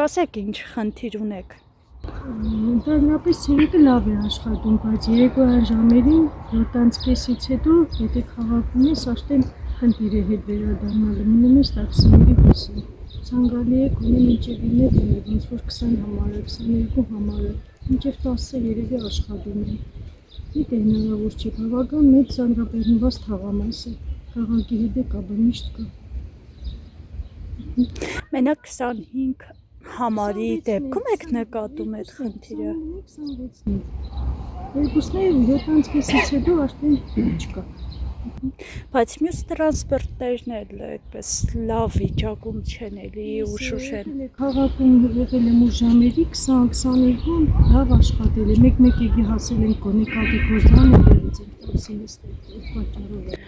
ասեք ինչ խնդիր ունեք։ Ընդհանրապես ցերեկը լավ է աշխատում, բայց երեկոյան ժամերին 7:30-ից հետո եթե քաղաքում ես, արդեն խնդիր է հետ վերադառնալը, մնում ես տաքսիների հոսում։ Ցանկալի է գոնե մինչև 9 դնի, ոնց որ 20 համարը, 22 համարը, մինչև 10-ը երևի աշխատում է։ Գիտե հնարավոր չի, բավական մեծ ծանրաբեռնված թաղամաս է, քաղաքի հետ է կապը միշտ կա։ Մենակ 25 համարի դեպքում եք նկատում այդ խնդիրը։ 26-ն երկուսն էլ 7:30-ից հետո արդեն չկա։ Բայց մյուս տրանսպորտներն էլ այդպես լավ վիճակում չեն էլի, ուշուշ են։ Քաղաքում եղել եմ ուր ժամերի 20-22 լավ աշխատել է, մեկ-մեկ եկի հասել են գոնե կատեգորիան դերից են տաքսի նստել պատճառով է։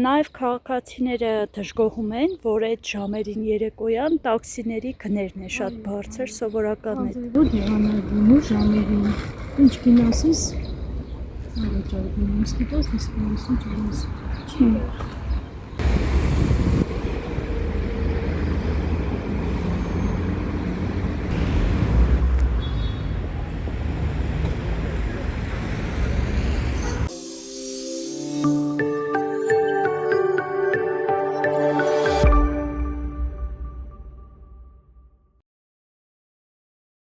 Նաև քաղաքացիները դժգոհում են, որ այդ ժամերին երեկոյան տաքսիների գներն է շատ բարձր, սովորական է։ Որ դիանալին ու ժամերին ինչ գնացես առաջարկում, ստիպած նստում ես ինչ անես։